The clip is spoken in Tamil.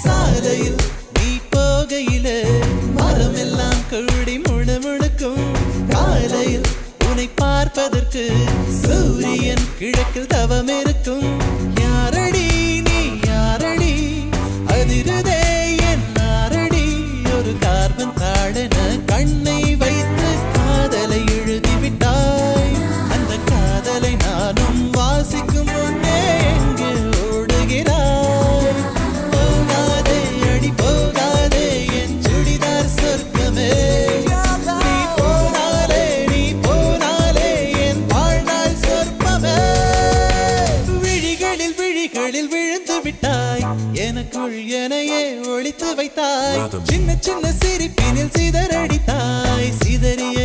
சாலையில் நீ போகையில மரமெல்லாம் கூடி முணுமுணுக்கும் காலையில் உன்னை பார்ப்பதற்கு சூரியன் கிழக்கில் தவம் இருக்கும் யாரடி நீ யாரடி அதிருதே என் நாரடி ஒரு கார்பன் தாழன கண்ணை வைத்து காதலை எழுதிவிட்டாய் அந்த காதலை நானும் வாசிக்கும் முன்னே எங்கு ஓடுகிறாய் போகாதே அடி போகாதே என் சுடிதார் சொர்க்கமே நீ போனாலே என் வாழ்நாள் சொர்ப்பமே விழிகளில் விழுந்து விட்டாய் எனக்குள் எனையே ஒழித்து வைத்தாய் சின்ன சின்ன சிரிப்பினில் சிதறடித்தாய் சிதறிய